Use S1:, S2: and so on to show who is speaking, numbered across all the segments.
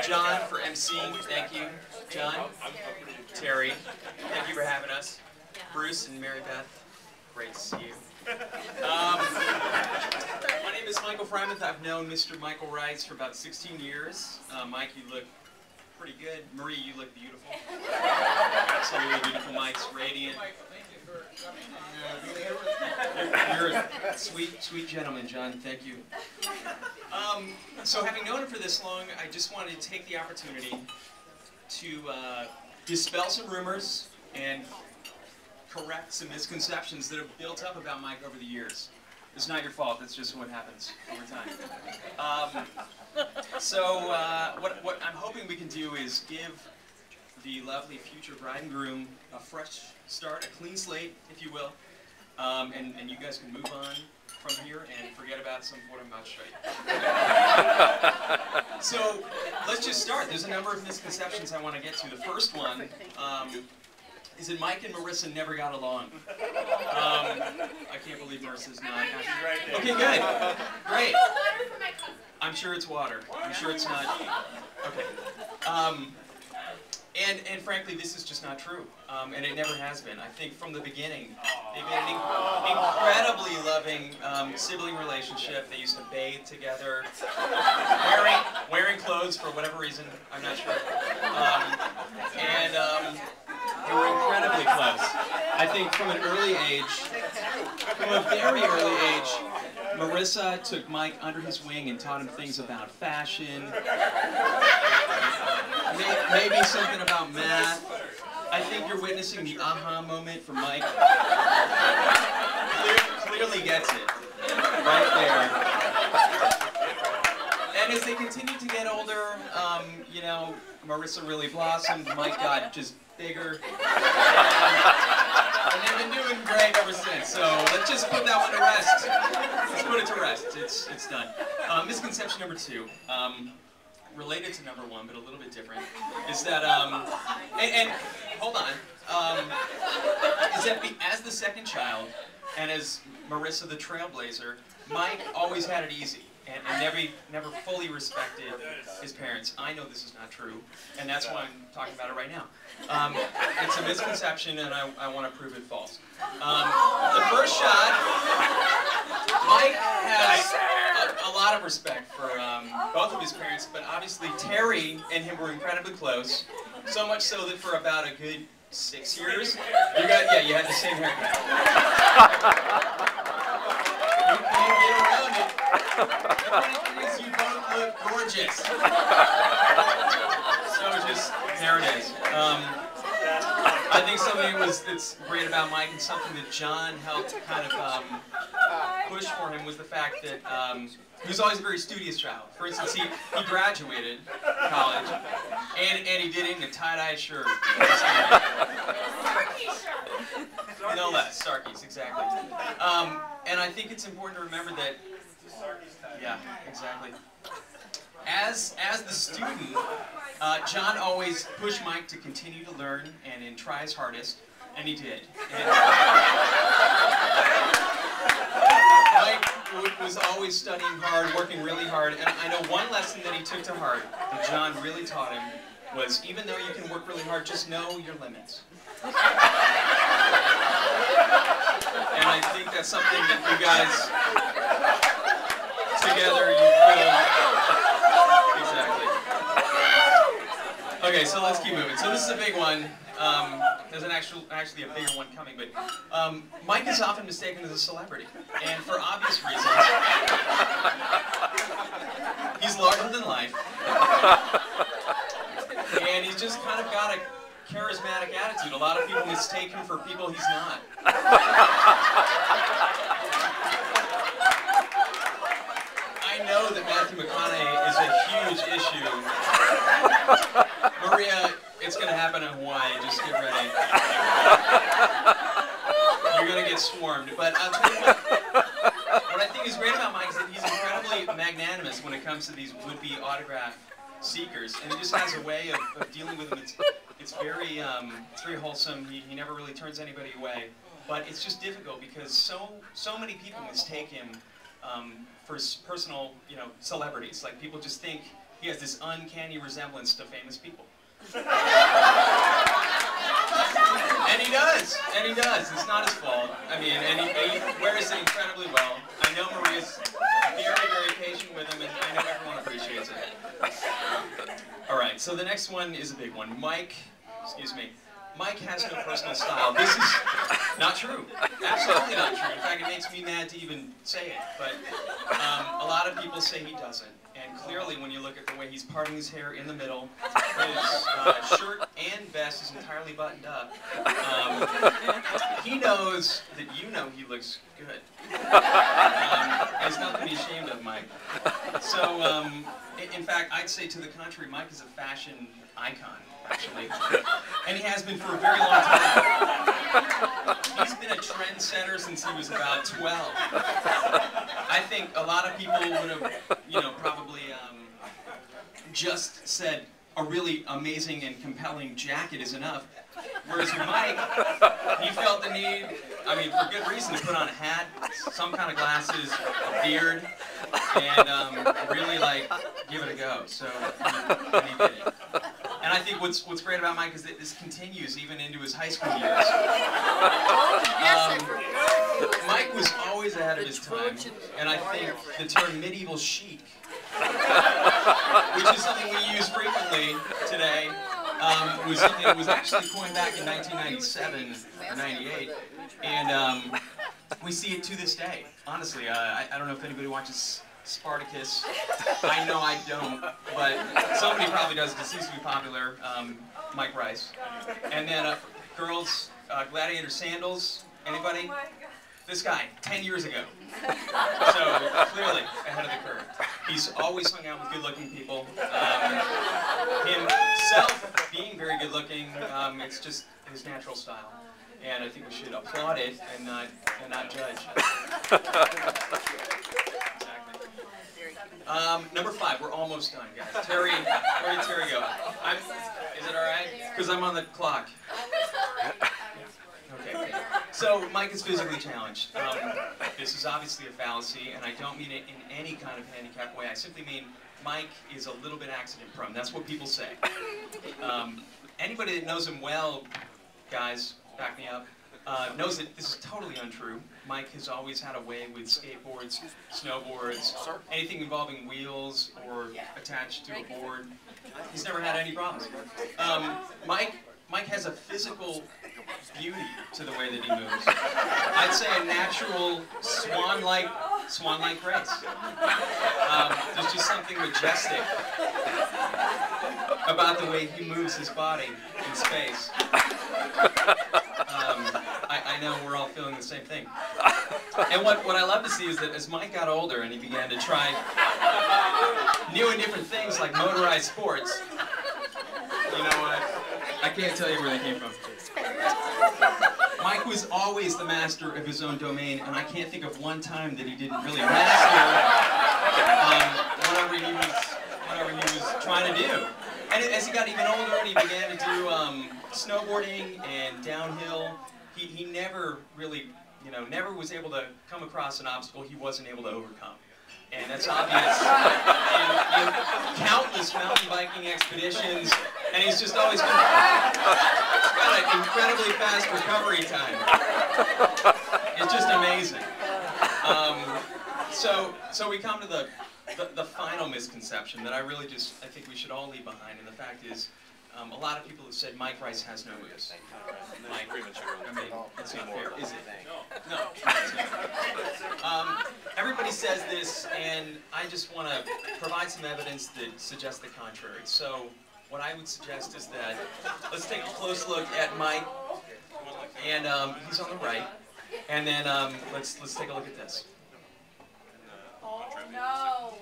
S1: John for emceeing. Thank you. John, Terry, thank you for having us. Bruce and Mary Beth, great to see you. My name is Michael Frymouth. I've known Mr. Michael Rice for about 16 years. Mike, you look pretty good. Marie, you look beautiful. Absolutely beautiful. Mike's radiant. You're a sweet, sweet gentleman, John. Thank you. So having known him for this long, I just wanted to take the opportunity to dispel some rumors and correct some misconceptions that have built up about Mike over the years. It's not your fault. That's just what happens over time. What I'm hoping we can do is give the lovely future bride and groom a fresh start, a clean slate, if you will, and you guys can move on from here and forget about some of what I'm about to show you. So let's just start. There's a number of misconceptions I want to get to. The first one is that Mike and Marissa never got along. I can't believe Marissa's not. Okay, good. Great. I'm sure it's water. I'm sure it's not. Okay. And frankly, this is just not true, and it never has been. I think from the beginning, they've been an incredibly loving sibling relationship. They used to bathe together, wearing clothes for whatever reason, I'm not sure. They were incredibly close. I think from an early age, from a very early age, Marissa took Mike under his wing and taught him things about fashion, maybe something about math. I think you're witnessing the aha moment for Mike. Clearly gets it, right there. And as they continue to get older, you know, Marissa really blossomed, Mike got just bigger. And they've been doing great ever since, so let's just put that one to rest. Let's put it to rest. It's done. Misconception number two, related to number one, but a little bit different, is that, and hold on, is that as the second child, and as Marissa the trailblazer, Mike always had it easy. And never fully respected his parents. I know this is not true, and that's why I'm talking about it right now. It's a misconception, and I want to prove it false. The first shot, Mike has a lot of respect for both of his parents, but obviously Terry and him were incredibly close, so much so that for about a good 6 years, you had the same haircut. You can't get around it. The funny thing is, you both look gorgeous. So just, there it is. I think something that's great about Mike and something that John helped kind of push for him was the fact that he was always a very studious child. For instance, he graduated college, and he did it in a tie-dye shirt. No less, Starkey's, exactly. And I think it's important to remember that, yeah, exactly. As the student, John always pushed Mike to continue to learn and try his hardest, and he did. And Mike was always studying hard, working really hard, and I know one lesson that he took to heart, that John really taught him, was even though you can work really hard, just know your limits. And I think that's something that you guys, together, you feel. Exactly. Okay, so let's keep moving. So this is a big one. There's actually a bigger one coming, but Mike is often mistaken as a celebrity, and for obvious reasons. He's larger than life, and he's just kind of got a charismatic attitude. A lot of people mistake him for people he's not. I know that Matthew McConaughey is a huge issue. Maria, it's going to happen in Hawaii. Just get ready. You're going to get swarmed. But I'll tell you what I think is great about Mike is that he's incredibly magnanimous when it comes to these would-be autograph seekers, and he just has a way of dealing with them. It's very wholesome. He never really turns anybody away. But it's just difficult because so many people mistake him for personal, celebrities. Like people just think he has this uncanny resemblance to famous people. And he does, and he does. It's not his fault. I mean, and he wears it incredibly well. I know Maria's very, very patient with him, and I know everyone appreciates it. All right, so the next one is a big one. Mike has no personal style. This is not true. Absolutely not true. In fact, it makes me mad to even say it. But a lot of people say he doesn't. And clearly, when you look at the way he's parting his hair in the middle, his shirt and vest is entirely buttoned up, he knows that you know he looks good. There's nothing to be ashamed of, Mike. So, in fact, I'd say to the contrary, Mike is a fashion icon, actually. And he has been for a very long time. He's been a trendsetter since he was about 12. I think a lot of people would have, probably just said a really amazing and compelling jacket is enough. Whereas Mike, he felt the need, I mean, for good reason, to put on a hat, some kind of glasses, a beard, and really, give it a go. So, and he did it. And I think what's great about Mike is that this continues even into his high school years. Mike was always ahead of his time, and I think the term medieval chic, which is something we use frequently today, was something that was actually coined back in 1997 or 98, and we see it to this day. Honestly, I don't know if anybody watches Spartacus. I know I don't, but somebody probably does because it seems to be popular. Mike Rice. And then girls, gladiator sandals. Anybody? This guy, 10 years ago. So clearly ahead of the curve. He's always hung out with good-looking people. Himself being very good-looking, it's just his natural style. And I think we should applaud it and not judge. Number 5, we're almost done, guys. Terry, where did Terry go? Is it all right? Because I'm on the clock. Okay. So Mike is physically challenged. This is obviously a fallacy, and I don't mean it in any kind of handicapped way. I simply mean Mike is a little bit accident-prone. That's what people say. Anybody that knows him well, guys, back me up, knows that this is totally untrue. Mike has always had a way with skateboards, snowboards, anything involving wheels or attached to a board. He's never had any problems. Mike has a physical beauty to the way that he moves. I'd say a natural swan-like grace. There's just something majestic about the way he moves his body in space. I know we're all feeling the same thing. And what I love to see is that as Mike got older and he began to try new and different things like motorized sports, you know what? I can't tell you where they came from. Mike was always the master of his own domain, and I can't think of one time that he didn't really master whatever he was trying to do. And as he got even older and he began to do snowboarding and downhill, he never really, never was able to come across an obstacle he wasn't able to overcome. And that's obvious in countless mountain biking expeditions, and he's just always got an incredibly fast recovery time. It's just amazing. So we come to the final misconception that I think we should all leave behind, and the fact is, a lot of people have said Mike Rice has no moves. Mike, I mean, that's not fair, is it? No. Everybody says this, and I just want to provide some evidence that suggests the contrary. So what I would suggest is that let's take a close look at Mike, and he's on the right, and then let's take a look at this.
S2: Oh no!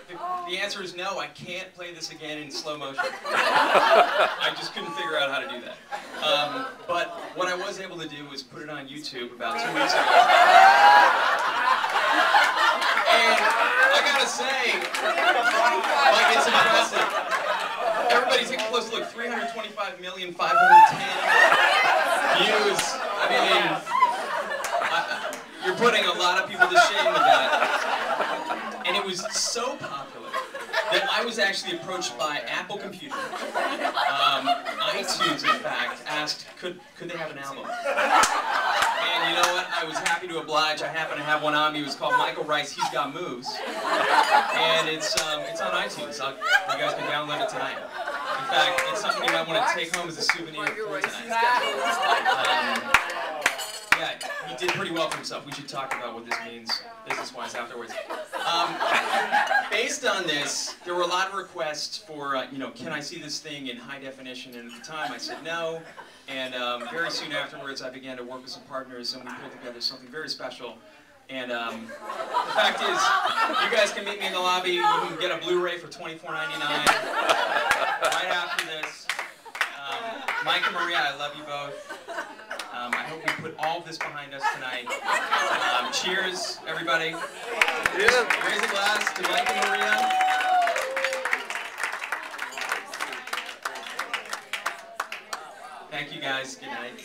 S1: The play this again in slow motion. I just couldn't figure out how to do that. But what I was able to do was put it on YouTube about 2 weeks ago. And I gotta say, like, it's impressive. Everybody take a close look. 325,510 views. I mean, you're putting a lot of people to shame with that. And it was so popular that I was actually approached by Apple Computer. iTunes, in fact, asked, could they have an album? And you know what? I was happy to oblige. I happen to have one on me. It was called Michael Rice, He's Got Moves. And it's on iTunes. You guys can download it tonight. In fact, it's something you might want to take home as a souvenir for tonight. Yeah, he did pretty well for himself. We should talk about what this means business-wise afterwards. Based on this, there were a lot of requests for, you know, can I see this thing in high definition? And at the time, I said no. And very soon afterwards, I began to work with some partners, and we pulled together something very special. And the fact is, you guys can meet me in the lobby. You can get a Blu-ray for $24.99 right after this. Mike and Maria, I love you both. I hope we put all of this behind us tonight. Cheers, everybody. Raise a glass to Mike and Maria. Thank you, guys. Good night.